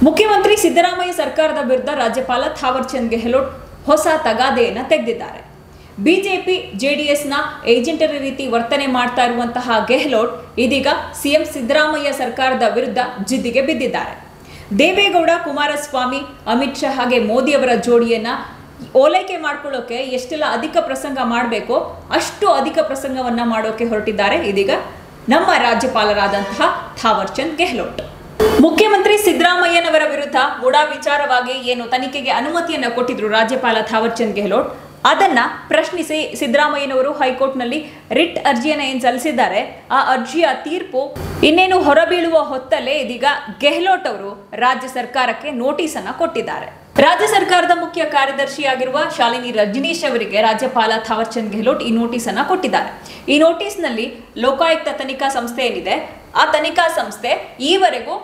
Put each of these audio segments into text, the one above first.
ಮುಖ್ಯಮಂತ್ರಿ ಸಿದ್ದರಾಮಯ್ಯ ಸರ್ಕಾರದ ವಿರುದ್ಧ ರಾಜ್ಯಪಾಲ ಥಾವರ್ ಚಂದ್ ಗೆಹ್ಲೋಟ್ ಹೊಸ ತಗಾದೆಯನ್ನು ತೆಗೆದಿದ್ದಾರೆ. ಬಿಜೆಪಿ ಜೆಡಿಎಸ್ನ ಏಜೆಂಟರ ರೀತಿ ವರ್ತನೆ ಮಾಡ್ತಾ ಇರುವಂತಹ ಗೆಹ್ಲೋಟ್ ಇದೀಗ ಸಿಎಂ ಸಿದ್ದರಾಮಯ್ಯ ಸರ್ಕಾರದ ವಿರುದ್ಧ ಜಿದ್ದಿಗೆ ಬಿದ್ದಿದ್ದಾರೆ. ದೇವೇಗೌಡ, ಕುಮಾರಸ್ವಾಮಿ, ಅಮಿತ್ ಶಾ ಹಾಗೆ ಮೋದಿ ಅವರ ಜೋಡಿಯನ್ನ ಓಲೈಕೆ ಮಾಡ್ಕೊಳ್ಳೋಕೆ ಎಷ್ಟೆಲ್ಲ ಅಧಿಕ ಪ್ರಸಂಗ ಮಾಡಬೇಕೋ ಅಷ್ಟು ಅಧಿಕ ಪ್ರಸಂಗವನ್ನ ಮಾಡೋಕೆ ಹೊರಟಿದ್ದಾರೆ ಇದೀಗ ನಮ್ಮ ರಾಜ್ಯಪಾಲರಾದಂತಹ ಥಾವರ್ ಚಂದ್ ಗೆಹ್ಲೋಟ್. ಮುಖ್ಯಮಂತ್ರಿ ಸಿದ್ದರಾಮಯ್ಯನವರ ವಿರುದ್ಧ ಮುಡಾ ವಿಚಾರವಾಗಿ ಏನು ತನಿಖೆಗೆ ಅನುಮತಿಯನ್ನ ಕೊಟ್ಟಿದ್ರು ರಾಜ್ಯಪಾಲ ಥಾವರ್ ಚಂದ್ ಗೆಹ್ಲೋಟ್, ಅದನ್ನ ಪ್ರಶ್ನಿಸಿ ಸಿದ್ದರಾಮಯ್ಯನವರು ಹೈಕೋರ್ಟ್ನಲ್ಲಿ ರಿಟ್ ಅರ್ಜಿಯನ್ನ ಏನ್ ಸಲ್ಲಿಸಿದ್ದಾರೆ, ಆ ಅರ್ಜಿಯ ತೀರ್ಪು ಇನ್ನೇನು ಹೊರಬೀಳುವ ಹೊತ್ತಲ್ಲೇ ಇದೀಗ ಗೆಹ್ಲೋಟ್ ಅವರು ರಾಜ್ಯ ಸರ್ಕಾರಕ್ಕೆ ನೋಟಿಸ್ ಅನ್ನ ಕೊಟ್ಟಿದ್ದಾರೆ. ರಾಜ್ಯ ಸರ್ಕಾರದ ಮುಖ್ಯ ಕಾರ್ಯದರ್ಶಿಯಾಗಿರುವ ಶಾಲಿನಿ ರಜನೀಶ್ ಅವರಿಗೆ ರಾಜ್ಯಪಾಲ ಥಾವರ್ ಚಂದ್ ಗೆಹ್ಲೋಟ್ ಈ ನೋಟಿಸ್ ಅನ್ನ ಕೊಟ್ಟಿದ್ದಾರೆ. ಈ ನೋಟಿಸ್ ನಲ್ಲಿ ಲೋಕಾಯುಕ್ತ ತನಿಖಾ ಸಂಸ್ಥೆ ಏನಿದೆ, ಆ ತನಿಖಾ ಸಂಸ್ಥೆ ಈವರೆಗೂ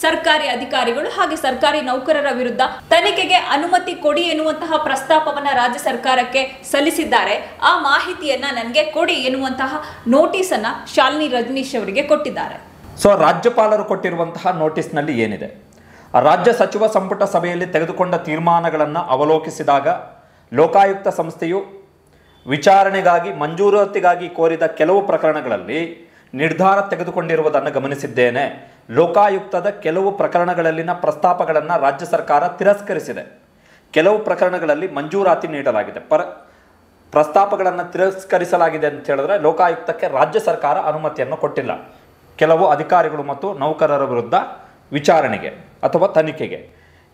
ಸರ್ಕಾರಿ ಅಧಿಕಾರಿಗಳು ಹಾಗೆ ಸರ್ಕಾರಿ ನೌಕರರ ವಿರುದ್ಧ ತನಿಖೆಗೆ ಅನುಮತಿ ಕೊಡಿ ಎನ್ನುವಂತಹ ಪ್ರಸ್ತಾಪವನ್ನ ರಾಜ್ಯ ಸರ್ಕಾರಕ್ಕೆ ಸಲ್ಲಿಸಿದ್ದಾರೆ. ಆ ಮಾಹಿತಿಯನ್ನ ನನಗೆ ಕೊಡಿ ಎನ್ನುವಂತಹ ನೋಟಿಸ್ ಅನ್ನ ಶಾಲಿನಿ ರಜನೀಶ್ ಅವರಿಗೆ ಕೊಟ್ಟಿದ್ದಾರೆ. ಸೊ ರಾಜ್ಯಪಾಲರು ಕೊಟ್ಟಿರುವಂತಹ ನೋಟಿಸ್ ನಲ್ಲಿ ಏನಿದೆ, ರಾಜ್ಯ ಸಚಿವ ಸಂಪುಟ ಸಭೆಯಲ್ಲಿ ತೆಗೆದುಕೊಂಡ ತೀರ್ಮಾನಗಳನ್ನು ಅವಲೋಕಿಸಿದಾಗ ಲೋಕಾಯುಕ್ತ ಸಂಸ್ಥೆಯು ವಿಚಾರಣೆಗಾಗಿ ಮಂಜೂರಾತಿಗಾಗಿ ಕೋರಿದ ಕೆಲವು ಪ್ರಕರಣಗಳಲ್ಲಿ ನಿರ್ಧಾರ ತೆಗೆದುಕೊಂಡಿರುವುದನ್ನು ಗಮನಿಸಿದ್ದೇನೆ. ಲೋಕಾಯುಕ್ತದ ಕೆಲವು ಪ್ರಕರಣಗಳಲ್ಲಿನ ಪ್ರಸ್ತಾಪಗಳನ್ನು ರಾಜ್ಯ ಸರ್ಕಾರ ತಿರಸ್ಕರಿಸಿದೆ. ಕೆಲವು ಪ್ರಕರಣಗಳಲ್ಲಿ ಮಂಜೂರಾತಿ ನೀಡಲಾಗಿದೆ. ಪ್ರಸ್ತಾಪಗಳನ್ನು ತಿರಸ್ಕರಿಸಲಾಗಿದೆ ಅಂತ ಹೇಳಿದ್ರೆ ಲೋಕಾಯುಕ್ತಕ್ಕೆ ರಾಜ್ಯ ಸರ್ಕಾರ ಅನುಮತಿಯನ್ನು ಕೊಟ್ಟಿಲ್ಲ. ಕೆಲವು ಅಧಿಕಾರಿಗಳು ಮತ್ತು ನೌಕರರ ವಿರುದ್ಧ ವಿಚಾರಣೆಗೆ ಅಥವಾ ತನಿಖೆಗೆ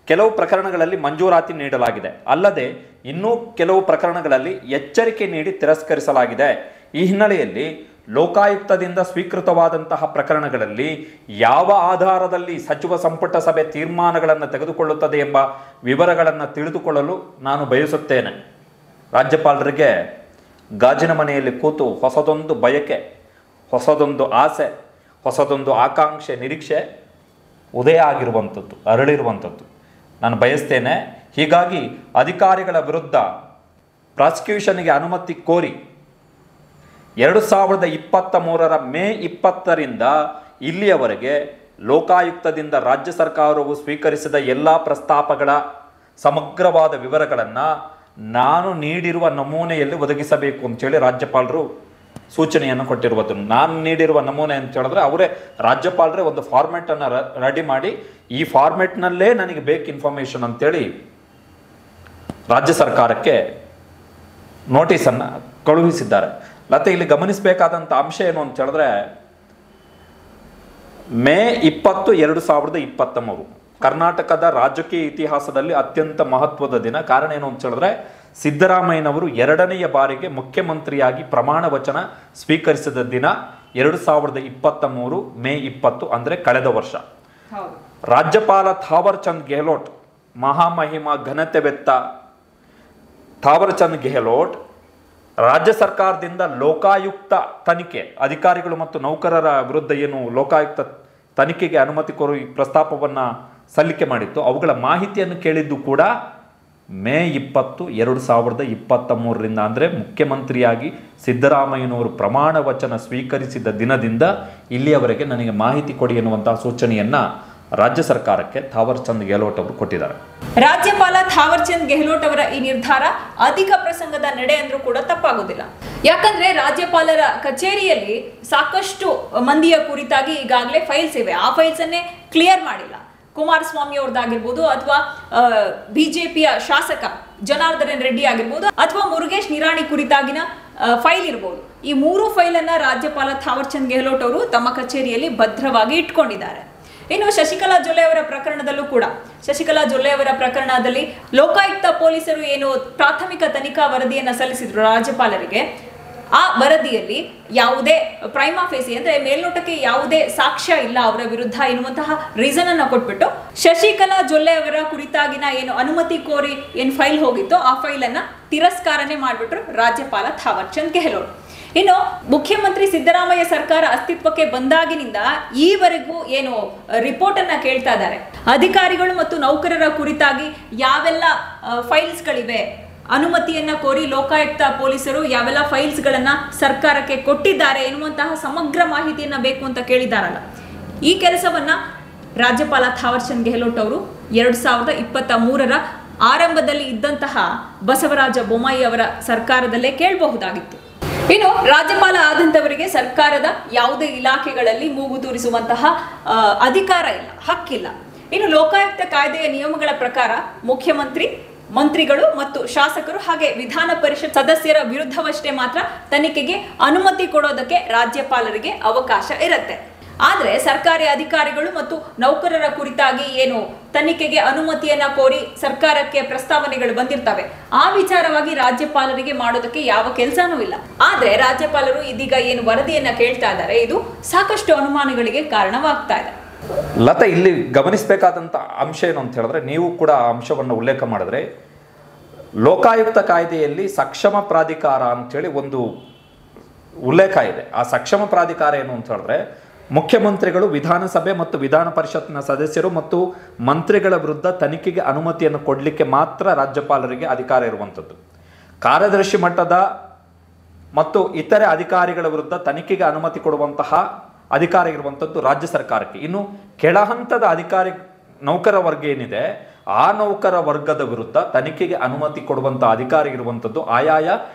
ಕೆಲವು ಪ್ರಕರಣಗಳಲ್ಲಿ ಮಂಜೂರಾತಿ ನೀಡಲಾಗಿದೆ. ಅಲ್ಲದೆ ಇನ್ನೂ ಕೆಲವು ಪ್ರಕರಣಗಳಲ್ಲಿ ಎಚ್ಚರಿಕೆ ನೀಡಿ ತಿರಸ್ಕರಿಸಲಾಗಿದೆ. ಈ ಹಿನ್ನೆಲೆಯಲ್ಲಿ ಲೋಕಾಯುಕ್ತದಿಂದ ಸ್ವೀಕೃತವಾದಂತಹ ಪ್ರಕರಣಗಳಲ್ಲಿ ಯಾವ ಆಧಾರದಲ್ಲಿ ಸಚಿವ ಸಂಪುಟ ಸಭೆ ತೀರ್ಮಾನಗಳನ್ನು ತೆಗೆದುಕೊಳ್ಳುತ್ತದೆ ಎಂಬ ವಿವರಗಳನ್ನು ತಿಳಿದುಕೊಳ್ಳಲು ನಾನು ಬಯಸುತ್ತೇನೆ. ರಾಜ್ಯಪಾಲರಿಗೆ ಗಾಜಿನ ಮನೆಯಲ್ಲಿ ಕೂತು ಹೊಸದೊಂದು ಬಯಕೆ, ಹೊಸದೊಂದು ಆಸೆ, ಹೊಸದೊಂದು ಆಕಾಂಕ್ಷೆ, ನಿರೀಕ್ಷೆ ಉದಯ ಆಗಿರುವಂಥದ್ದು, ಅರಳಿರುವಂಥದ್ದು ನಾನು ಬಯಸ್ತೇನೆ. ಹೀಗಾಗಿ ಅಧಿಕಾರಿಗಳ ವಿರುದ್ಧ ಪ್ರಾಸಿಕ್ಯೂಷನ್ಗೆ ಅನುಮತಿ ಕೋರಿ 2023 ಮೇ 20ರಿಂದ ಇಲ್ಲಿಯವರೆಗೆ ಲೋಕಾಯುಕ್ತದಿಂದ ರಾಜ್ಯ ಸರ್ಕಾರವು ಸ್ವೀಕರಿಸಿದ ಎಲ್ಲ ಪ್ರಸ್ತಾಪಗಳ ಸಮಗ್ರವಾದ ವಿವರಗಳನ್ನು ನಾನು ನೀಡಿರುವ ನಮೂನೆಯಲ್ಲಿ ಒದಗಿಸಬೇಕು ಅಂತೇಳಿ ರಾಜ್ಯಪಾಲರು ಸೂಚನೆಯನ್ನು ಕೊಟ್ಟಿರುವುದು. ನಾನು ನೀಡಿರುವ ನಮೂನೆ ಅಂತ ಹೇಳಿದ್ರೆ ಅವರೇ ರಾಜ್ಯಪಾಲರೇ ಒಂದು ಫಾರ್ಮೆಟನ್ನು ರೆಡಿ ಮಾಡಿ ಈ ಫಾರ್ಮೆಟ್ನಲ್ಲೇ ನನಗೆ ಬೇಕು ಇನ್ಫಾರ್ಮೇಷನ್ ಅಂತೇಳಿ ರಾಜ್ಯ ಸರ್ಕಾರಕ್ಕೆ ನೋಟಿಸನ್ನು ಕಳುಹಿಸಿದ್ದಾರೆ. ಮತ್ತೆ ಇಲ್ಲಿ ಗಮನಿಸಬೇಕಾದಂಥ ಅಂಶ ಏನು ಅಂತ ಹೇಳಿದ್ರೆ ಮೇ 20, 2023 ಕರ್ನಾಟಕದ ರಾಜಕೀಯ ಇತಿಹಾಸದಲ್ಲಿ ಅತ್ಯಂತ ಮಹತ್ವದ ದಿನ. ಕಾರಣ ಏನು ಅಂತ ಹೇಳಿದ್ರೆ ಸಿದ್ದರಾಮಯ್ಯನವರು 2ನೇ ಬಾರಿಗೆ ಮುಖ್ಯಮಂತ್ರಿಯಾಗಿ ಪ್ರಮಾಣ ವಚನ ಸ್ವೀಕರಿಸಿದ ದಿನ 2023 ಮೇ 20, ಅಂದರೆ ಕಳೆದ ವರ್ಷ. ರಾಜ್ಯಪಾಲ ಥಾವರ್ ಚಂದ್ ಗೆಹ್ಲೋಟ್, ಮಹಾಮಹಿಮ ಘನತೆವೆತ್ತ ಥಾವರ್ ಚಂದ್ ಗೆಹ್ಲೋಟ್ ರಾಜ್ಯ ಸರ್ಕಾರದಿಂದ ಲೋಕಾಯುಕ್ತ ತನಿಖೆ ಅಧಿಕಾರಿಗಳು ಮತ್ತು ನೌಕರರ ವಿರುದ್ಧ ಏನು ಲೋಕಾಯುಕ್ತ ತನಿಖೆಗೆ ಅನುಮತಿ ಕೋರಿ ಪ್ರಸ್ತಾಪವನ್ನು ಸಲ್ಲಿಕೆ ಮಾಡಿತ್ತು, ಅವುಗಳ ಮಾಹಿತಿಯನ್ನು ಕೇಳಿದ್ದು ಕೂಡ ಮೇ 20, 2023ರಿಂದ, ಅಂದರೆ ಮುಖ್ಯಮಂತ್ರಿಯಾಗಿ ಸಿದ್ದರಾಮಯ್ಯನವರು ಪ್ರಮಾಣ ವಚನ ಸ್ವೀಕರಿಸಿದ ದಿನದಿಂದ ಇಲ್ಲಿಯವರೆಗೆ ನನಗೆ ಮಾಹಿತಿ ಕೊಡಿ ಎನ್ನುವಂತಹ ಸೂಚನೆಯನ್ನ ರಾಜ್ಯ ಸರ್ಕಾರಕ್ಕೆ ಥಾವರ್ ಚಂದ್ ಗೆಹ್ಲೋಟ್ ಅವರು ಕೊಟ್ಟಿದ್ದಾರೆ. ರಾಜ್ಯಪಾಲ ಥಾವರ್ ಚಂದ್ ಗೆಹ್ಲೋಟ್ ಅವರ ಈ ನಿರ್ಧಾರ ಅಧಿಕ ಪ್ರಸಂಗದ ನಡೆ ಅಂದ್ರೂ ಕೂಡ ತಪ್ಪಾಗೋದಿಲ್ಲ. ಯಾಕಂದ್ರೆ ರಾಜ್ಯಪಾಲರ ಕಚೇರಿಯಲ್ಲಿ ಸಾಕಷ್ಟು ಮಂದಿಯ ಕುರಿತಾಗಿ ಈಗಾಗಲೇ ಫೈಲ್ಸ್ ಇವೆ. ಆ ಫೈಲ್ಸ್ ಅನ್ನೇ ಕ್ಲಿಯರ್ ಮಾಡಿಲ್ಲ. ಕುಮಾರಸ್ವಾಮಿ ಅವ್ರದ್ದಾಗಿರ್ಬೋದು, ಅಥವಾ ಬಿಜೆಪಿಯ ಶಾಸಕ ಜನಾರ್ದನ್ ರೆಡ್ಡಿ ಆಗಿರ್ಬೋದು, ಅಥವಾ ಮುರುಗೇಶ್ ನಿರಾಣಿ ಕುರಿತಾಗಿನ ಫೈಲ್ ಇರ್ಬೋದು. ಈ 3 ಫೈಲನ್ನು ರಾಜ್ಯಪಾಲ ಥಾವರ್ ಚಂದ್ ಗೆಹ್ಲೋಟ್ ಅವರು ತಮ್ಮ ಕಚೇರಿಯಲ್ಲಿ ಭದ್ರವಾಗಿ ಇಟ್ಕೊಂಡಿದ್ದಾರೆ. ಇನ್ನು ಶಶಿಕಲಾ ಜೊಲ್ಲೆ ಅವರ ಪ್ರಕರಣದಲ್ಲೂ ಕೂಡ, ಶಶಿಕಲಾ ಜೊಲ್ಲೆ ಅವರ ಪ್ರಕರಣದಲ್ಲಿ ಲೋಕಾಯುಕ್ತ ಪೊಲೀಸರು ಏನು ಪ್ರಾಥಮಿಕ ತನಿಖಾ ವರದಿಯನ್ನು ಸಲ್ಲಿಸಿದ್ರು ರಾಜ್ಯಪಾಲರಿಗೆ, ಆ ವರದಿಯಲ್ಲಿ ಯಾವುದೇ ಪ್ರೈಮಾ ಫೇಸಿ ಅಂದ್ರೆ ಮೇಲ್ನೋಟಕ್ಕೆ ಯಾವುದೇ ಸಾಕ್ಷ್ಯ ಇಲ್ಲ ಅವರ ವಿರುದ್ಧ ಎನ್ನುವಂತಹ ರೀಸನ್ ಅನ್ನು ಕೊಟ್ಬಿಟ್ಟು ಶಶಿಕಲಾ ಜೊಲ್ಲೆ ಅವರ ಕುರಿತಾಗಿನ ಏನು ಅನುಮತಿ ಕೋರಿ ಏನು ಫೈಲ್ ಹೋಗಿತ್ತು ಆ ಫೈಲ್ ಅನ್ನ ತಿರಸ್ಕಾರನೆ ಮಾಡಿಬಿಟ್ರು ರಾಜ್ಯಪಾಲ ಥಾವರ್ ಚಂದ್ ಗೆಹ್ಲೋಟ್. ಇನ್ನು ಮುಖ್ಯಮಂತ್ರಿ ಸಿದ್ದರಾಮಯ್ಯ ಸರ್ಕಾರ ಅಸ್ತಿತ್ವಕ್ಕೆ ಬಂದಾಗಿನಿಂದ ಈವರೆಗೂ ಏನು ರಿಪೋರ್ಟ್ ಅನ್ನ ಕೇಳ್ತಾ ಇದ್ದಾರೆ, ಅಧಿಕಾರಿಗಳು ಮತ್ತು ನೌಕರರ ಕುರಿತಾಗಿ ಯಾವೆಲ್ಲ ಫೈಲ್ಸ್ ಗಳಿವೆ, ಅನುಮತಿಯನ್ನ ಕೋರಿ ಲೋಕಾಯುಕ್ತ ಪೊಲೀಸರು ಯಾವೆಲ್ಲ ಫೈಲ್ಸ್ ಗಳನ್ನ ಸರ್ಕಾರಕ್ಕೆ ಕೊಟ್ಟಿದ್ದಾರೆ ಎನ್ನುವಂತಹ ಸಮಗ್ರ ಮಾಹಿತಿಯನ್ನ ಬೇಕು ಅಂತ ಕೇಳಿದಾರಲ್ಲ, ಈ ಕೆಲಸವನ್ನ ರಾಜ್ಯಪಾಲ ಥಾವರ್ ಚಂದ್ ಗೆಹ್ಲೋಟ್ ಅವರು 2023ರ ಆರಂಭದಲ್ಲಿ ಇದ್ದಂತಹ ಬಸವರಾಜ ಬೊಮ್ಮಾಯಿ ಅವರ ಸರ್ಕಾರದಲ್ಲೇ ಕೇಳಬಹುದಾಗಿತ್ತು. ಇನ್ನು ರಾಜ್ಯಪಾಲ ಆದಂತವರಿಗೆ ಸರ್ಕಾರದ ಯಾವುದೇ ಇಲಾಖೆಗಳಲ್ಲಿ ಮೂಗು ತೂರಿಸುವಂತಹ ಅಧಿಕಾರ ಇಲ್ಲ, ಹಕ್ಕಿಲ್ಲ. ಇನ್ನು ಲೋಕಾಯುಕ್ತ ಕಾಯ್ದೆಯ ನಿಯಮಗಳ ಪ್ರಕಾರ ಮುಖ್ಯಮಂತ್ರಿ, ಮಂತ್ರಿಗಳು ಮತ್ತು ಶಾಸಕರು ಹಾಗೆ ವಿಧಾನ ಪರಿಷತ್ ಸದಸ್ಯರ ವಿರುದ್ಧವಷ್ಟೇ ಮಾತ್ರ ತನಿಖೆಗೆ ಅನುಮತಿ ಕೊಡೋದಕ್ಕೆ ರಾಜ್ಯಪಾಲರಿಗೆ ಅವಕಾಶ ಇರುತ್ತೆ. ಆದರೆ ಸರ್ಕಾರಿ ಅಧಿಕಾರಿಗಳು ಮತ್ತು ನೌಕರರ ಕುರಿತಾಗಿ ಏನು ತನಿಖೆಗೆ ಅನುಮತಿಯನ್ನ ಕೋರಿ ಸರ್ಕಾರಕ್ಕೆ ಪ್ರಸ್ತಾವನೆಗಳು ಬಂದಿರ್ತವೆ, ಆ ವಿಚಾರವಾಗಿ ರಾಜ್ಯಪಾಲರಿಗೆ ಮಾಡೋದಕ್ಕೆ ಯಾವ ಕೆಲಸನೂ ಇಲ್ಲ. ಆದ್ರೆ ರಾಜ್ಯಪಾಲರು ಇದೀಗ ಏನು ವರದಿಯನ್ನ ಕೇಳ್ತಾ ಇದ್ದಾರೆ, ಇದು ಸಾಕಷ್ಟು ಅನುಮಾನಗಳಿಗೆ ಕಾರಣವಾಗ್ತಾ ಇದೆ. ಲತಾ, ಇಲ್ಲಿ ಗಮನಿಸಬೇಕಾದಂಥ ಅಂಶ ಏನು ಅಂತ ಹೇಳಿದ್ರೆ, ನೀವು ಕೂಡ ಆ ಅಂಶವನ್ನು ಉಲ್ಲೇಖ ಮಾಡಿದ್ರೆ, ಲೋಕಾಯುಕ್ತ ಕಾಯ್ದೆಯಲ್ಲಿ ಸಕ್ಷಮ ಪ್ರಾಧಿಕಾರ ಅಂತೇಳಿ ಒಂದು ಉಲ್ಲೇಖ ಇದೆ. ಆ ಸಕ್ಷಮ ಪ್ರಾಧಿಕಾರ ಏನು ಅಂತ ಹೇಳಿದ್ರೆ, ಮುಖ್ಯಮಂತ್ರಿಗಳು, ವಿಧಾನಸಭೆ ಮತ್ತು ವಿಧಾನ ಪರಿಷತ್ನ ಸದಸ್ಯರು ಮತ್ತು ಮಂತ್ರಿಗಳ ವಿರುದ್ಧ ತನಿಖೆಗೆ ಅನುಮತಿಯನ್ನು ಕೊಡಲಿಕ್ಕೆ ಮಾತ್ರ ರಾಜ್ಯಪಾಲರಿಗೆ ಅಧಿಕಾರ ಇರುವಂಥದ್ದು. ಕಾರ್ಯದರ್ಶಿ ಮಟ್ಟದ ಮತ್ತು ಇತರೆ ಅಧಿಕಾರಿಗಳ ವಿರುದ್ಧ ತನಿಖೆಗೆ ಅನುಮತಿ ಕೊಡುವಂತಹ ಅಧಿಕಾರ ಇರುವಂಥದ್ದು ರಾಜ್ಯ ಸರ್ಕಾರಕ್ಕೆ. ಇನ್ನು ಕೆಳಹಂತದ ಅಧಿಕಾರಿ ನೌಕರ ವರ್ಗ ಏನಿದೆ, ಆ ನೌಕರ ವರ್ಗದ ವಿರುದ್ಧ ತನಿಖೆಗೆ ಅನುಮತಿ ಕೊಡುವಂತಹ ಅಧಿಕಾರ ಇರುವಂಥದ್ದು ಆಯಾಯ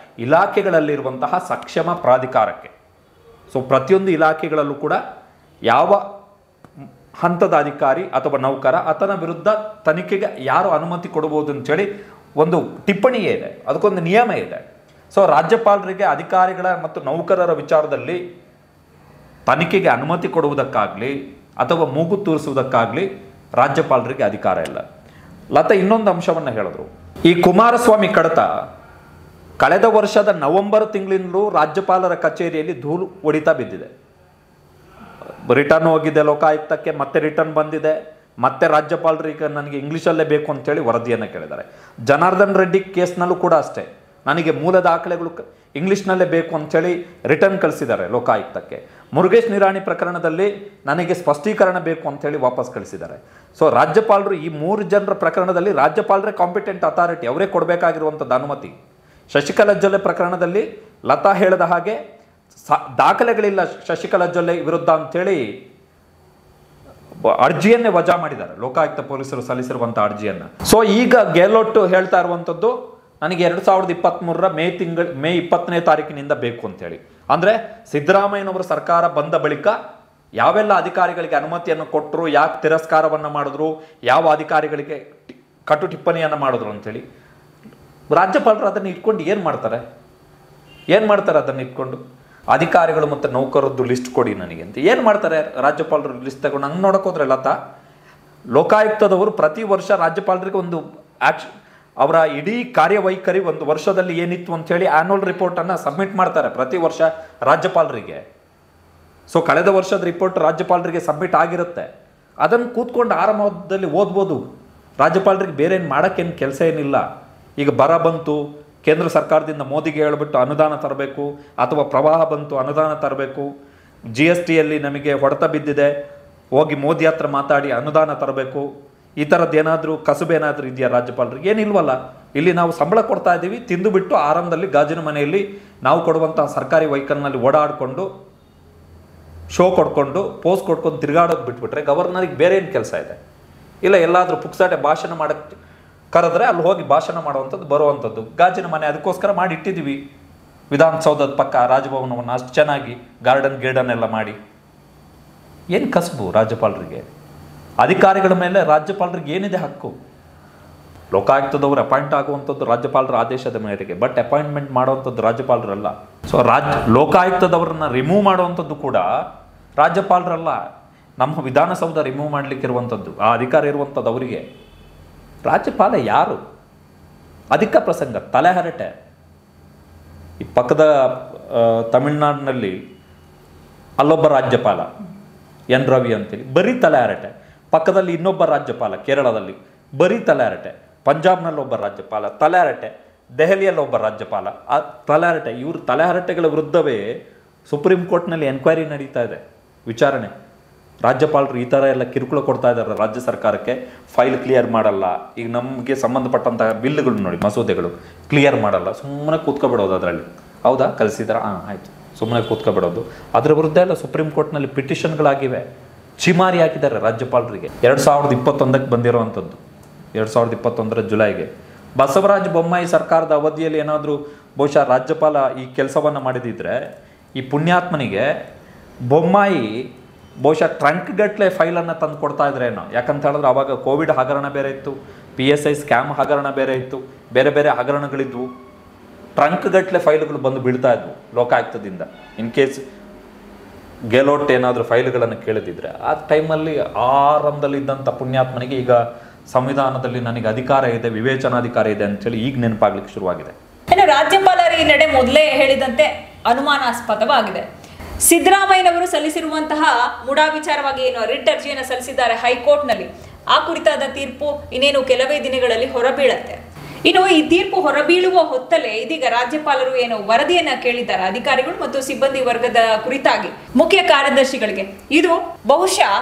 ಇಲಾಖೆಗಳಲ್ಲಿರುವಂತಹ ಸಕ್ಷಮ ಪ್ರಾಧಿಕಾರಕ್ಕೆ. ಸೊ ಪ್ರತಿಯೊಂದು ಇಲಾಖೆಗಳಲ್ಲೂ ಕೂಡ ಯಾವ ಹಂತದ ಅಧಿಕಾರಿ ಅಥವಾ ನೌಕರ ಆತನ ವಿರುದ್ಧ ತನಿಖೆಗೆ ಯಾರು ಅನುಮತಿ ಕೊಡಬಹುದು ಅಂತೇಳಿ ಒಂದು ಟಿಪ್ಪಣಿಯೇ ಇದೆ, ಅದಕ್ಕೊಂದು ನಿಯಮ ಇದೆ. ಸೊ ರಾಜ್ಯಪಾಲರಿಗೆ ಅಧಿಕಾರಿಗಳ ಮತ್ತು ನೌಕರರ ವಿಚಾರದಲ್ಲಿ ತನಿಖೆಗೆ ಅನುಮತಿ ಕೊಡುವುದಕ್ಕಾಗಲಿ ಅಥವಾ ಮೂಗು ತೂರಿಸುವುದಕ್ಕಾಗಲಿ ರಾಜ್ಯಪಾಲರಿಗೆ ಅಧಿಕಾರ ಇಲ್ಲ. ಲತಾ, ಇನ್ನೊಂದು ಅಂಶವನ್ನು ಹೇಳಿದ್ರು. ಈ ಕುಮಾರಸ್ವಾಮಿ ಕಡತ ಕಳೆದ ವರ್ಷದ ನವೆಂಬರ್ ತಿಂಗಳಿಂದಲೂ ರಾಜ್ಯಪಾಲರ ಕಚೇರಿಯಲ್ಲಿ ಧೂಳು ಹೊಡಿತಾ ಬಿದ್ದಿದೆ. ರಿಟರ್ನ್ ಹೋಗಿದೆ ಲೋಕಾಯುಕ್ತಕ್ಕೆ, ಮತ್ತೆ ರಿಟರ್ನ್ ಬಂದಿದೆ, ಮತ್ತೆ ರಾಜ್ಯಪಾಲರಿಗೆ ನನಗೆ ಇಂಗ್ಲೀಷಲ್ಲೇ ಬೇಕು ಅಂತೇಳಿ ವರದಿಯನ್ನು ಕೇಳಿದ್ದಾರೆ. ಜನಾರ್ದನ್ ರೆಡ್ಡಿ ಕೇಸ್ನಲ್ಲೂ ಕೂಡ ಅಷ್ಟೇ, ನನಗೆ ಮೂಲ ದಾಖಲೆಗಳು ಇಂಗ್ಲೀಷ್ನಲ್ಲೇ ಬೇಕು ಅಂಥೇಳಿ ರಿಟರ್ನ್ ಕಳಿಸಿದ್ದಾರೆ ಲೋಕಾಯುಕ್ತಕ್ಕೆ. ಮುರುಗೇಶ್ ನಿರಾಣಿ ಪ್ರಕರಣದಲ್ಲಿ ನನಗೆ ಸ್ಪಷ್ಟೀಕರಣ ಬೇಕು ಅಂಥೇಳಿ ವಾಪಸ್ ಕಳಿಸಿದ್ದಾರೆ. ಸೊ ರಾಜ್ಯಪಾಲರು ಈ 3 ಜನರ ಪ್ರಕರಣದಲ್ಲಿ ರಾಜ್ಯಪಾಲರೇ ಕಾಂಪಿಟೆಂಟ್ ಅಥಾರಿಟಿ, ಅವರೇ ಕೊಡಬೇಕಾಗಿರುವಂಥದ್ದು ಅನುಮತಿ. ಶಶಿಕಲಾ ಜೊಲ್ಲೆ ಪ್ರಕರಣದಲ್ಲಿ ಲತಾ ಹೇಳಿದ ಹಾಗೆ ದಾಖಲೆಗಳಿಲ್ಲ ಶಶಿಕಲಾ ಜೊಲ್ಲೆ ವಿರುದ್ಧ ಅಂಥೇಳಿ ಅರ್ಜಿಯನ್ನೇ ವಜಾ ಮಾಡಿದ್ದಾರೆ ಲೋಕಾಯುಕ್ತ ಪೊಲೀಸರು ಸಲ್ಲಿಸಿರುವಂಥ ಅರ್ಜಿಯನ್ನು. ಸೊ ಈಗ ಗೆಹ್ಲೋಟ್ ಹೇಳ್ತಾ ಇರುವಂಥದ್ದು, ನನಗೆ 2023ರ ಮೇ 20ನೇ ತಾರೀಕಿನಿಂದ ಬೇಕು ಅಂತೇಳಿ. ಅಂದರೆ ಸಿದ್ದರಾಮಯ್ಯನವರ ಸರ್ಕಾರ ಬಂದ ಬಳಿಕ ಯಾವೆಲ್ಲ ಅಧಿಕಾರಿಗಳಿಗೆ ಅನುಮತಿಯನ್ನು ಕೊಟ್ಟರು, ಯಾಕೆ ತಿರಸ್ಕಾರವನ್ನು ಮಾಡಿದ್ರು, ಯಾವ ಅಧಿಕಾರಿಗಳಿಗೆ ಕಟು ಟಿಪ್ಪಣಿಯನ್ನು ಮಾಡಿದ್ರು ಅಂಥೇಳಿ ರಾಜ್ಯಪಾಲರು ಅದನ್ನು ಇಟ್ಕೊಂಡು ಏನು ಮಾಡ್ತಾರೆ ಅದನ್ನು ಇಟ್ಕೊಂಡು? ಅಧಿಕಾರಿಗಳು ಮತ್ತು ನೌಕರದ್ದು ಲಿಸ್ಟ್ ಕೊಡಿ ನನಗೆ ಅಂತ ಏನು ಮಾಡ್ತಾರೆ ರಾಜ್ಯಪಾಲರು? ಲಿಸ್ಟ್ ತಗೊಂಡು ಹಂಗೆ ನೋಡೋಕೋದ್ರೆ ಲತಾ, ಲೋಕಾಯುಕ್ತದವರು ಪ್ರತಿ ವರ್ಷ ರಾಜ್ಯಪಾಲರಿಗೆ ಒಂದು ಅವರ ಇಡೀ ಕಾರ್ಯವೈಖರಿ ಒಂದು ವರ್ಷದಲ್ಲಿ ಏನಿತ್ತು ಅಂಥೇಳಿ ಆ್ಯನ್ಯುವಲ್ ರಿಪೋರ್ಟನ್ನು ಸಬ್ಮಿಟ್ ಮಾಡ್ತಾರೆ ಪ್ರತಿ ವರ್ಷ ರಾಜ್ಯಪಾಲರಿಗೆ. ಸೊ ಕಳೆದ ವರ್ಷದ ರಿಪೋರ್ಟ್ ರಾಜ್ಯಪಾಲರಿಗೆ ಸಬ್ಮಿಟ್ ಆಗಿರುತ್ತೆ, ಅದನ್ನು ಕೂತ್ಕೊಂಡು ಆರಾಮದಲ್ಲಿ ಓದ್ಬೋದು. ರಾಜ್ಯಪಾಲರಿಗೆ ಬೇರೆ ಏನು ಮಾಡೋಕ್ಕೇನು ಕೆಲಸ ಏನಿಲ್ಲ. ಈಗ ಬರ ಬಂತು, ಕೇಂದ್ರ ಸರ್ಕಾರದಿಂದ ಮೋದಿಗೆ ಹೇಳ್ಬಿಟ್ಟು ಅನುದಾನ ತರಬೇಕು, ಅಥವಾ ಪ್ರವಾಹ ಬಂತು ಅನುದಾನ ತರಬೇಕು, GSTಯಲ್ಲಿ ನಮಗೆ ಹೊಡೆತ ಬಿದ್ದಿದೆ, ಹೋಗಿ ಮೋದಿ ಹತ್ರ ಮಾತಾಡಿ ಅನುದಾನ ತರಬೇಕು, ಈ ಥರದ್ದು ಏನಾದರೂ ಕಸುಬೇನಾದರೂ ಇದೆಯಾ ರಾಜ್ಯಪಾಲರಿಗೆ? ಏನಿಲ್ವಲ್ಲ. ಇಲ್ಲಿ ನಾವು ಸಂಬಳ ಕೊಡ್ತಾ ಇದ್ದೀವಿ, ತಿಂದು ಬಿಟ್ಟು ಆರಾಮದಲ್ಲಿ ಗಾಜಿನ ಮನೆಯಲ್ಲಿ ನಾವು ಕೊಡುವಂತಹ ಸರ್ಕಾರಿ ವೆಹಿಕಲ್ನಲ್ಲಿ ಓಡಾಡಿಕೊಂಡು ಶೋ ಕೊಡ್ಕೊಂಡು ಪೋಸ್ ಕೊಡ್ಕೊಂಡು ತಿರುಗಾಡೋದು ಬಿಟ್ಬಿಟ್ರೆ ಗವರ್ನರಿಗೆ ಬೇರೆ ಏನು ಕೆಲಸ ಇದೆ? ಇಲ್ಲ, ಎಲ್ಲಾದರೂ ಪುಕ್ಸಾಟೆ ಭಾಷಣ ಮಾಡೋಕ್ಕೆ ಕರೆದ್ರೆ ಅಲ್ಲಿ ಹೋಗಿ ಭಾಷಣ ಮಾಡುವಂಥದ್ದು ಬರುವಂಥದ್ದು. ಗಾಜಿನ ಮನೆ ಅದಕ್ಕೋಸ್ಕರ ಮಾಡಿ ಇಟ್ಟಿದ್ದೀವಿ, ವಿಧಾನಸೌಧದ ಪಕ್ಕ ರಾಜಭವನವನ್ನು ಅಷ್ಟು ಚೆನ್ನಾಗಿ ಗಾರ್ಡನ್ ಎಲ್ಲ ಮಾಡಿ. ಏನು ಕಸಬು ರಾಜ್ಯಪಾಲರಿಗೆ? ಅಧಿಕಾರಿಗಳ ಮೇಲೆ ರಾಜ್ಯಪಾಲರಿಗೆ ಏನಿದೆ ಹಕ್ಕು? ಲೋಕಾಯುಕ್ತದವರು ಅಪಾಯಿಂಟ್ ಆಗುವಂಥದ್ದು ರಾಜ್ಯಪಾಲರ ಆದೇಶದ ಮೇರೆಗೆ, ಬಟ್ ಅಪಾಯಿಂಟ್ಮೆಂಟ್ ಮಾಡುವಂಥದ್ದು ರಾಜ್ಯಪಾಲರಲ್ಲ. ಸೊ ಲೋಕಾಯುಕ್ತದವರನ್ನ ರಿಮೂವ್ ಮಾಡುವಂಥದ್ದು ಕೂಡ ರಾಜ್ಯಪಾಲರಲ್ಲ. ನಮ್ಮ ವಿಧಾನಸೌಧ ರಿಮೂವ್ ಮಾಡಲಿಕ್ಕಿರುವಂಥದ್ದು ಆ ಅಧಿಕಾರ ಇರುವಂಥದ್ದು ಅವರಿಗೆ. ರಾಜ್ಯಪಾಲ ಯಾರು? ಅಧಿಕ ಪ್ರಸಂಗ, ತಲೆಹರಟೆ. ಈ ಪಕ್ಕದ ತಮಿಳುನಾಡಿನಲ್ಲಿ ಅಲ್ಲೊಬ್ಬ ರಾಜ್ಯಪಾಲ ಎನ್ ರವಿ ಅಂತೇಳಿ ಬರೀ ತಲೆಹರಟೆ. ಪಕ್ಕದಲ್ಲಿ ಇನ್ನೊಬ್ಬ ರಾಜ್ಯಪಾಲ ಕೇರಳದಲ್ಲಿ ಬರೀ ತಲೆಹರಟೆ. ಪಂಜಾಬ್ನಲ್ಲಿ ಒಬ್ಬ ರಾಜ್ಯಪಾಲ ತಲೆಹರಟೆ. ದೆಹಲಿಯಲ್ಲಿ ಒಬ್ಬ ರಾಜ್ಯಪಾಲ ತಲೆಹರಟೆ. ಇವರು ತಲೆಹರಟೆಗಳ ವಿರುದ್ಧವೇ ಸುಪ್ರೀಂ ಕೋರ್ಟ್ನಲ್ಲಿ ಎನ್ಕ್ವೈರಿ ನಡೀತಾ ಇದೆ, ವಿಚಾರಣೆ. ರಾಜ್ಯಪಾಲರು ಈ ಥರ ಎಲ್ಲ ಕಿರುಕುಳ ಕೊಡ್ತಾ ಇದ್ದಾರೆ ರಾಜ್ಯ ಸರ್ಕಾರಕ್ಕೆ, ಫೈಲ್ ಕ್ಲಿಯರ್ ಮಾಡಲ್ಲ. ಈಗ ನಮಗೆ ಸಂಬಂಧಪಟ್ಟಂತಹ ಬಿಲ್ಗಳು ನೋಡಿ, ಮಸೂದೆಗಳು ಕ್ಲಿಯರ್ ಮಾಡಲ್ಲ, ಸುಮ್ಮನೆ ಕೂತ್ಕೊಬಿಡೋದು ಅದರಲ್ಲಿ. ಹೌದಾ, ಕಲಿಸಿದಾರ, ಆಯಿತು, ಸುಮ್ಮನೆ ಕೂತ್ಕೊಬಿಡೋದು. ಅದರ ವಿರುದ್ಧ ಎಲ್ಲ ಸುಪ್ರೀಂ ಕೋರ್ಟ್ನಲ್ಲಿ ಪಿಟಿಷನ್ಗಳಾಗಿವೆ. ಚಿಮಾರಿ ಹಾಕಿದ್ದಾರೆ ರಾಜ್ಯಪಾಲರಿಗೆ. 2021ಕ್ಕೆ ಬಂದಿರುವಂಥದ್ದು, 2021 ಜುಲೈಗೆ. ಬಸವರಾಜ ಬೊಮ್ಮಾಯಿ ಸರ್ಕಾರದ ಅವಧಿಯಲ್ಲಿ ಏನಾದರೂ ಬಹುಶಃ ರಾಜ್ಯಪಾಲ ಈ ಕೆಲಸವನ್ನು ಮಾಡಿದಿದ್ರೆ ಈ ಪುಣ್ಯಾತ್ಮನಿಗೆ ಬೊಮ್ಮಾಯಿ ಬಹುಶಃ ಟ್ರಂಕ್ಗಟ್ಟಲೆ ಫೈಲನ್ನು ತಂದು ಕೊಡ್ತಾ ಇದ್ರೇನೋ. ಯಾಕಂತ ಹೇಳಿದ್ರೆ ಆವಾಗ ಕೋವಿಡ್ ಹಗರಣ ಬೇರೆ ಇತ್ತು, PSI ಸ್ಕ್ಯಾಮ್ ಹಗರಣ ಬೇರೆ ಇತ್ತು, ಬೇರೆ ಬೇರೆ ಹಗರಣಗಳಿದ್ವು. ಟ್ರಂಕ್ಗಟ್ಟಲೆ ಫೈಲ್ಗಳು ಬಂದು ಬೀಳ್ತಾ ಇದ್ವು ಲೋಕಾಯುಕ್ತದಿಂದ. ಇನ್ ಕೇಸ್ ಗೆಹ್ಲೋಟ್ ಏನಾದರೂ ಫೈಲ್ಗಳನ್ನು ಕೇಳಿದಿದ್ರೆ ಆ ಟೈಮಲ್ಲಿ ಆರಂಭದಲ್ಲಿದ್ದಂಥ ಪುಣ್ಯಾತ್ಮನಿಗೆ ಈಗ ಸಂವಿಧಾನದಲ್ಲಿ ನನಗೆ ಅಧಿಕಾರ ಇದೆ, ವಿವೇಚನಾಧಿಕಾರ ಇದೆ ಅಂತೇಳಿ ಈಗ ನೆನಪಾಗ್ಲಿಕ್ಕೆ ಶುರುವಾಗಿದೆ. ಇನ್ನು ರಾಜ್ಯಪಾಲರ ಈ ನಡೆ ಮೊದಲೇ ಹೇಳಿದಂತೆ ಅನುಮಾನಾಸ್ಪದವಾಗಿದೆ. ಸಿದ್ದರಾಮಯ್ಯನವರು ಸಲ್ಲಿಸಿರುವಂತಹ ಮುಡಾ ವಿಚಾರವಾಗಿ ಏನು ರಿಟ್ ಅರ್ಜಿಯನ್ನು ಸಲ್ಲಿಸಿದ್ದಾರೆ ಹೈಕೋರ್ಟ್ನಲ್ಲಿ, ಆ ಕುರಿತಾದ ತೀರ್ಪು ಇನ್ನೇನು ಕೆಲವೇ ದಿನಗಳಲ್ಲಿ ಹೊರಬೀಳತ್ತೆ. ಇನ್ನು ಈ ತೀರ್ಪು ಹೊರಬೀಳುವ ಹೊತ್ತಲ್ಲೇ ಇದೀಗ ರಾಜ್ಯಪಾಲರು ಏನು ವರದಿಯನ್ನ ಕೇಳಿದ್ದಾರೆ ಅಧಿಕಾರಿಗಳು ಮತ್ತು ಸಿಬ್ಬಂದಿ ವರ್ಗದ ಕುರಿತಾಗಿ ಮುಖ್ಯ ಕಾರ್ಯದರ್ಶಿಗಳಿಗೆ. ಇದು ಬಹುಶಃ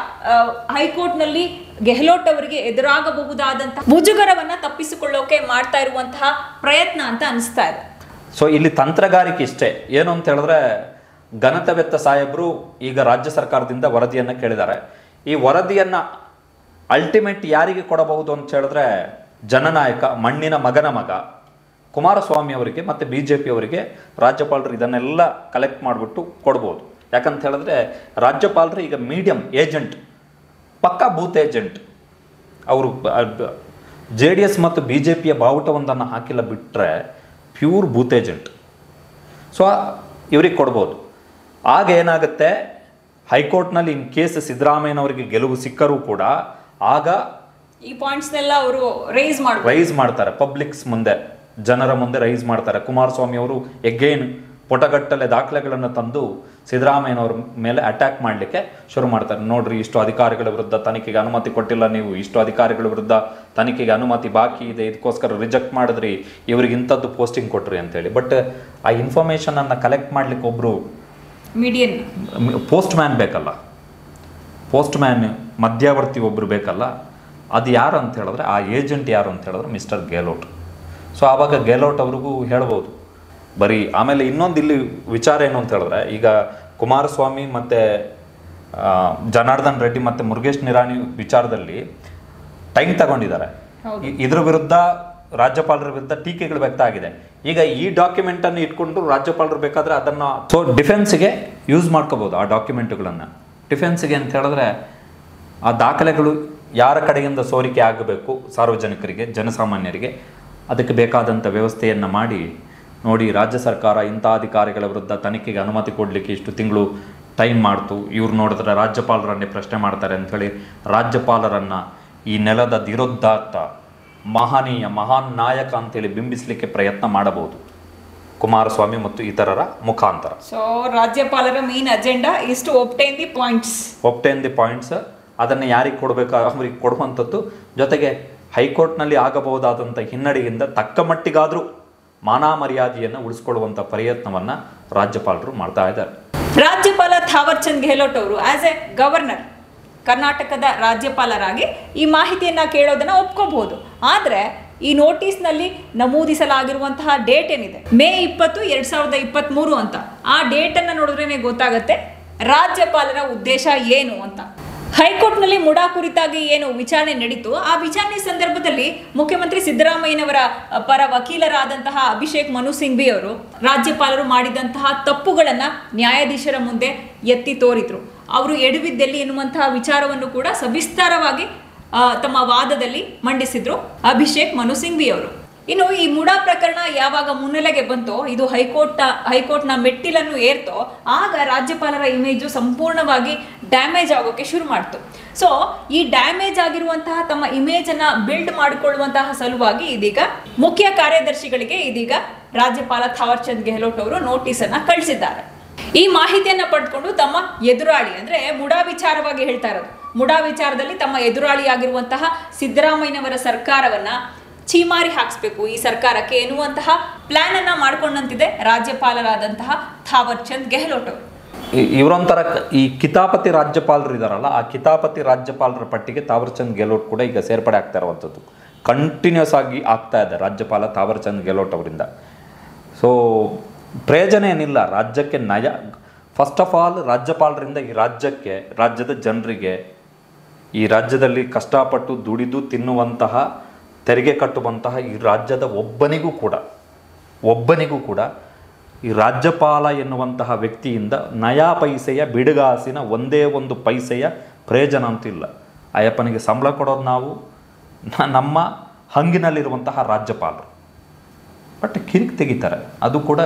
ಹೈಕೋರ್ಟ್ನಲ್ಲಿ ಗೆಹ್ಲೋಟ್ ಅವರಿಗೆ ಎದುರಾಗಬಹುದಾದಂತಹ ಮುಜುಗರವನ್ನ ತಪ್ಪಿಸಿಕೊಳ್ಳೋಕೆ ಮಾಡ್ತಾ ಇರುವಂತಹ ಪ್ರಯತ್ನ ಅಂತ ಅನಿಸ್ತಾ ಇದೆ. ಸೊ ಇಲ್ಲಿ ತಂತ್ರಗಾರಿಕೆ ಇಷ್ಟೇ. ಏನು ಅಂತ ಹೇಳಿದ್ರೆ ಘನತೆವೆತ್ತ ಸಾಹೇಬರು ಈಗ ರಾಜ್ಯ ಸರ್ಕಾರದಿಂದ ವರದಿಯನ್ನು ಕೇಳಿದ್ದಾರೆ. ಈ ವರದಿಯನ್ನು ಅಲ್ಟಿಮೇಟ್ ಯಾರಿಗೆ ಕೊಡಬಹುದು ಅಂತ ಹೇಳಿದ್ರೆ ಜನನಾಯಕ, ಮಣ್ಣಿನ ಮಗನ ಮಗ ಕುಮಾರಸ್ವಾಮಿ ಅವರಿಗೆ ಮತ್ತು BJP ಅವರಿಗೆ ರಾಜ್ಯಪಾಲರು ಇದನ್ನೆಲ್ಲ ಕಲೆಕ್ಟ್ ಮಾಡಿಬಿಟ್ಟು ಕೊಡ್ಬೋದು. ಯಾಕಂತ ಹೇಳಿದ್ರೆ ರಾಜ್ಯಪಾಲರು ಈಗ ಮೀಡಿಯಂ ಏಜೆಂಟ್, ಪಕ್ಕಾ ಬೂತ್ ಏಜೆಂಟ್. ಅವರು JDS ಮತ್ತು BJPಯ ಬಾವುಟವೊಂದನ್ನು ಹಾಕಿಲ್ಲ ಬಿಟ್ಟರೆ ಪ್ಯೂರ್ ಬೂತ್ ಏಜೆಂಟ್. ಸೊ ಇವ್ರಿಗೆ ಕೊಡ್ಬೋದು. ಆಗ ಏನಾಗುತ್ತೆ, ಹೈಕೋರ್ಟ್ನಲ್ಲಿ ಇನ್ ಕೇಸ್ ಸಿದ್ದರಾಮಯ್ಯನವರಿಗೆ ಗೆಲುವು ಸಿಕ್ಕರೂ ಕೂಡ ಆಗ ಈ ಪಾಯಿಂಟ್ಸ್ನೆಲ್ಲ ಅವರು ರೈಸ್ ಮಾಡ್ತಾರೆ, ಪಬ್ಲಿಕ್ಸ್ ಮುಂದೆ, ಜನರ ಮುಂದೆ ರೈಸ್ ಮಾಡ್ತಾರೆ. ಕುಮಾರಸ್ವಾಮಿ ಅವರು ಎಗೇನ್ ಪುಟಗಟ್ಟಲೆ ದಾಖಲೆಗಳನ್ನು ತಂದು ಸಿದ್ದರಾಮಯ್ಯನವ್ರ ಮೇಲೆ ಅಟ್ಯಾಕ್ ಮಾಡಲಿಕ್ಕೆ ಶುರು ಮಾಡ್ತಾರೆ. ನೋಡ್ರಿ, ಇಷ್ಟು ಅಧಿಕಾರಿಗಳ ವಿರುದ್ಧ ತನಿಖೆಗೆ ಅನುಮತಿ ಕೊಟ್ಟಿಲ್ಲ ನೀವು, ಇಷ್ಟು ಅಧಿಕಾರಿಗಳ ವಿರುದ್ಧ ತನಿಖೆಗೆ ಅನುಮತಿ ಬಾಕಿ ಇದೆ, ಇದಕ್ಕೋಸ್ಕರ ರಿಜೆಕ್ಟ್ ಮಾಡಿದ್ರಿ, ಇವ್ರಿಗೆ ಇಂಥದ್ದು ಪೋಸ್ಟಿಂಗ್ ಕೊಟ್ರಿ ಅಂತೇಳಿ. ಬಟ್ ಆ ಇನ್ಫಾರ್ಮೇಷನನ್ನು ಕಲೆಕ್ಟ್ ಮಾಡಲಿಕ್ಕೆ ಒಬ್ಬರು ಮೀಡಿಯನ್ ಪೋಸ್ಟ್ ಮ್ಯಾನ್ ಬೇಕಲ್ಲ, ಪೋಸ್ಟ್ ಮ್ಯಾನ್ ಮಧ್ಯವರ್ತಿ ಒಬ್ಬರು ಬೇಕಲ್ಲ. ಅದು ಯಾರು ಅಂತ ಹೇಳಿದ್ರೆ, ಆ ಏಜೆಂಟ್ ಯಾರು ಅಂತ ಹೇಳಿದ್ರೆ ಮಿಸ್ಟರ್ ಗೆಹ್ಲೋಟ್. ಸೊ ಆವಾಗ ಗೆಹ್ಲೋಟ್ ಅವ್ರಿಗೂ ಹೇಳ್ಬೋದು ಬರೀ. ಆಮೇಲೆ ಇನ್ನೊಂದು ಇಲ್ಲಿ ವಿಚಾರ ಏನು ಅಂತ ಹೇಳಿದ್ರೆ, ಈಗ ಕುಮಾರಸ್ವಾಮಿ ಮತ್ತು ಜನಾರ್ದನ್ ರೆಡ್ಡಿ ಮತ್ತು ಮುರುಗೇಶ್ ನಿರಾಣಿ ವಿಚಾರದಲ್ಲಿ ಟೈಮ್ ತಗೊಂಡಿದ್ದಾರೆ. ಇದ್ರ ವಿರುದ್ಧ ರಾಜ್ಯಪಾಲರ ವಿರುದ್ಧ ಟೀಕೆಗಳು ವ್ಯಕ್ತ ಆಗಿದೆ. ಈಗ ಈ ಡಾಕ್ಯುಮೆಂಟನ್ನು ಇಟ್ಕೊಂಡು ರಾಜ್ಯಪಾಲರು ಬೇಕಾದರೆ ಅದನ್ನು ಸೊ ಡಿಫೆನ್ಸ್ಗೆ ಯೂಸ್ ಮಾಡ್ಕೋಬೋದು. ಆ ಡಾಕ್ಯುಮೆಂಟ್ಗಳನ್ನು ಡಿಫೆನ್ಸ್ಗೆ ಅಂತ ಹೇಳಿದ್ರೆ ಆ ದಾಖಲೆಗಳು ಯಾರ ಕಡೆಯಿಂದ ಸೋರಿಕೆ ಆಗಬೇಕು ಸಾರ್ವಜನಿಕರಿಗೆ, ಜನಸಾಮಾನ್ಯರಿಗೆ, ಅದಕ್ಕೆ ಬೇಕಾದಂಥ ವ್ಯವಸ್ಥೆಯನ್ನು ಮಾಡಿ ನೋಡಿ, ರಾಜ್ಯ ಸರ್ಕಾರ ಇಂಥ ಅಧಿಕಾರಿಗಳ ವಿರುದ್ಧ ತನಿಖೆಗೆ ಅನುಮತಿ ಕೊಡಲಿಕ್ಕೆ ಇಷ್ಟು ತಿಂಗಳು ಟೈಮ್ ಮಾಡ್ತು, ಇವ್ರು ನೋಡಿದ್ರೆ ರಾಜ್ಯಪಾಲರನ್ನೇ ಪ್ರಶ್ನೆ ಮಾಡ್ತಾರೆ ಅಂಥೇಳಿ ರಾಜ್ಯಪಾಲರನ್ನು ಈ ನೆಲದ ಧಿರೋದ್ದಾತ್ತ ಮಹನೀಯ ಮಹಾನ್ ನಾಯಕ ಅಂತೇಳಿ ಬಿಂಬಿಸಲಿಕ್ಕೆ ಪ್ರಯತ್ನ ಮಾಡಬಹುದು ಕುಮಾರಸ್ವಾಮಿ ಮತ್ತು ಇತರರ ಮುಖಾಂತರ. ಸೊ ರಾಜ್ಯಪಾಲರ main agenda is to obtain the points. ಅದನ್ನು ಯಾರಿಗೆ ಕೊಡಬೇಕು ಅವ್ರಿಗೆ ಕೊಡುವಂಥದ್ದು. ಜೊತೆಗೆ ಹೈಕೋರ್ಟ್ನಲ್ಲಿ ಆಗಬಹುದಾದಂಥ ಹಿನ್ನಡೆಯಿಂದ ತಕ್ಕ ಮಟ್ಟಿಗಾದರೂ ಮಾನ ಮರ್ಯಾದೆಯನ್ನು ಉಳಿಸ್ಕೊಳ್ಳುವಂಥ ಪ್ರಯತ್ನವನ್ನು ರಾಜ್ಯಪಾಲರು ಮಾಡ್ತಾ ಇದ್ದಾರೆ. ರಾಜ್ಯಪಾಲ ಥಾವರ್ ಚಂದ್ ಗೆಹ್ಲೋಟ್ ಅವರು ಆಸ್ ಎ ಗವರ್ನರ್ ಕರ್ನಾಟಕದ ರಾಜ್ಯಪಾಲರಾಗಿ ಈ ಮಾಹಿತಿಯನ್ನು ಕೇಳೋದನ್ನ ಒಪ್ಕೋಬಹುದು. ಆದರೆ ಈ ನೋಟಿಸ್ನಲ್ಲಿ ನಮೂದಿಸಲಾಗಿರುವಂತಹ ಡೇಟ್ ಏನಿದೆ ಮೇ 20, 2023 ಅಂತ, ಆ ಡೇಟನ್ನು ನೋಡಿದ್ರೇನೆ ಗೊತ್ತಾಗುತ್ತೆ ರಾಜ್ಯಪಾಲರ ಉದ್ದೇಶ ಏನು ಅಂತ. ಹೈಕೋರ್ಟ್ನಲ್ಲಿ ಮುಡಾ ಕುರಿತಾಗಿ ಏನು ವಿಚಾರಣೆ ನಡೀತು, ಆ ವಿಚಾರಣೆ ಸಂದರ್ಭದಲ್ಲಿ ಮುಖ್ಯಮಂತ್ರಿ ಸಿದ್ದರಾಮಯ್ಯನವರ ಪರ ವಕೀಲರಾದಂತಹ ಅಭಿಷೇಕ್ ಮನು ಸಿಂಘ್ವಿ ಅವರು ರಾಜ್ಯಪಾಲರು ಮಾಡಿದಂತಹ ತಪ್ಪುಗಳನ್ನು ನ್ಯಾಯಾಧೀಶರ ಮುಂದೆ ಎತ್ತಿ ತೋರಿದ್ರು. ಅವರು ಎಡವಿದ್ದೆಲ್ಲಿ ಎನ್ನುವಂತಹ ವಿಚಾರವನ್ನು ಕೂಡ ಸವಿಸ್ತಾರವಾಗಿ ತಮ್ಮ ವಾದದಲ್ಲಿ ಮಂಡಿಸಿದ್ರು ಅಭಿಷೇಕ್ ಮನು ಸಿಂಘ್ವಿ ಅವರು. ಇನ್ನು ಈ ಮುಡಾ ಪ್ರಕರಣ ಯಾವಾಗ ಮುನ್ನೆಲೆಗೆ ಬಂತೋ, ಇದು ಹೈಕೋರ್ಟ್ನ ಮೆಟ್ಟಿಲನ್ನು ಏರ್ತೋ, ಆಗ ರಾಜ್ಯಪಾಲರ ಇಮೇಜು ಸಂಪೂರ್ಣವಾಗಿ ಡ್ಯಾಮೇಜ್ ಆಗೋಕೆ ಶುರು ಮಾಡ್ತು. ಸೊ ಈ ಡ್ಯಾಮೇಜ್ ಆಗಿರುವಂತಹ ತಮ್ಮ ಇಮೇಜನ್ನು ಬಿಲ್ಡ್ ಮಾಡಿಕೊಳ್ಳುವಂತಹ ಸಲುವಾಗಿ ಇದೀಗ ಮುಖ್ಯ ಕಾರ್ಯದರ್ಶಿಗಳಿಗೆ ಇದೀಗ ರಾಜ್ಯಪಾಲ ಥಾವರ್ ಚಂದ್ ಗೆಹ್ಲೋಟ್ ಅವರು ನೋಟಿಸನ್ನು ಕಳಿಸಿದ್ದಾರೆ. ಈ ಮಾಹಿತಿಯನ್ನು ಪಡ್ಕೊಂಡು ತಮ್ಮ ಎದುರಾಳಿ, ಅಂದ್ರೆ ಮುಡಾ ವಿಚಾರವಾಗಿ ಹೇಳ್ತಾ ಇರೋದು, ಮುಡಾ ವಿಚಾರದಲ್ಲಿ ತಮ್ಮ ಎದುರಾಳಿಯಾಗಿರುವಂತಹ ಸಿದ್ದರಾಮಯ್ಯನವರ ಸರ್ಕಾರವನ್ನ ಚೀಮಾರಿ ಹಾಕಿಸ್ಬೇಕು ಈ ಸರ್ಕಾರಕ್ಕೆ ಎನ್ನುವಂತಹ ಪ್ಲಾನ್ ಅನ್ನ ಮಾಡ್ಕೊಂಡಂತಿದೆ ರಾಜ್ಯಪಾಲರಾದಂತಹ ಥಾವರ್ ಚಂದ್ ಗೆಹ್ಲೋಟ್ ಅವರು. ಇವರೊಂಥರ ಈ ಕಿತಾಪತಿ ರಾಜ್ಯಪಾಲರು ಇದಾರಲ್ಲ, ಆ ಕಿತಾಪತಿ ರಾಜ್ಯಪಾಲರ ಪಟ್ಟಿಗೆ ಥಾವರ್ ಚಂದ್ ಗೆಹ್ಲೋಟ್ ಕೂಡ ಈಗ ಸೇರ್ಪಡೆ ಆಗ್ತಾ ಇರುವಂಥದ್ದು. ಕಂಟಿನ್ಯೂಸ್ ಆಗಿ ಆಗ್ತಾ ಇದೆ ರಾಜ್ಯಪಾಲ ಥಾವರ್ ಚಂದ್ ಗೆಹ್ಲೋಟ್ ಅವರಿಂದ. ಸೊ ಪ್ರಯೋಜನ ಏನಿಲ್ಲ, ರಾಜ್ಯಕ್ಕೆ ಫಸ್ಟ್ ಆಫ್ ಆಲ್ ರಾಜ್ಯಪಾಲರಿಂದ ಈ ರಾಜ್ಯಕ್ಕೆ, ರಾಜ್ಯದ ಜನರಿಗೆ, ಈ ರಾಜ್ಯದಲ್ಲಿ ಕಷ್ಟಪಟ್ಟು ದುಡಿದು ತಿನ್ನುವಂತಹ, ತೆರಿಗೆ ಕಟ್ಟುವಂತಹ ಈ ರಾಜ್ಯದ ಒಬ್ಬನಿಗೂ ಕೂಡ ಈ ರಾಜ್ಯಪಾಲ ಎನ್ನುವಂತಹ ವ್ಯಕ್ತಿಯಿಂದ ನಯಾ ಪೈಸೆಯ ಬಿಡುಗಾಸಿನ ಒಂದೇ ಒಂದು ಪೈಸೆಯ ಪ್ರಯೋಜನ ಅಂತೂ ಇಲ್ಲ. ಅಯ್ಯಪ್ಪನಿಗೆ ಸಂಬಳ ಕೊಡೋದು ನಾವು, ನಮ್ಮ ಹಂಗಿನಲ್ಲಿರುವಂತಹ ರಾಜ್ಯಪಾಲರು. ಬಟ್ ಕಿರಿಕ್ ತೆಗಿತಾರೆ, ಅದು ಕೂಡ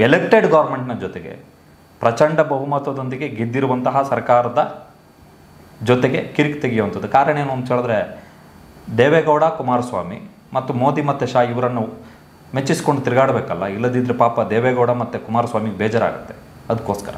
ಎಲೆಕ್ಟೆಡ್ ಗೌರ್ಮೆಂಟ್ನ ಜೊತೆಗೆ, ಪ್ರಚಂಡ ಬಹುಮತದೊಂದಿಗೆ ಗೆದ್ದಿರುವಂತಹ ಸರ್ಕಾರದ ಜೊತೆಗೆ ಕಿರಿಕ್ ತೆಗೆಯುವಂಥದ್ದು. ಕಾರಣ ಏನು ಅಂತ ಹೇಳಿದ್ರೆ, ದೇವೇಗೌಡ, ಕುಮಾರಸ್ವಾಮಿ ಮತ್ತು ಮೋದಿ ಮತ್ತು ಶಾ ಇವರನ್ನು ಮೆಚ್ಚಿಸ್ಕೊಂಡು ತಿರುಗಾಡಬೇಕಲ್ಲ. ಇಲ್ಲದಿದ್ದರೆ ಪಾಪ ದೇವೇಗೌಡ ಮತ್ತು ಕುಮಾರಸ್ವಾಮಿಗೆ ಬೇಜಾರಾಗುತ್ತೆ. ಅದಕ್ಕೋಸ್ಕರ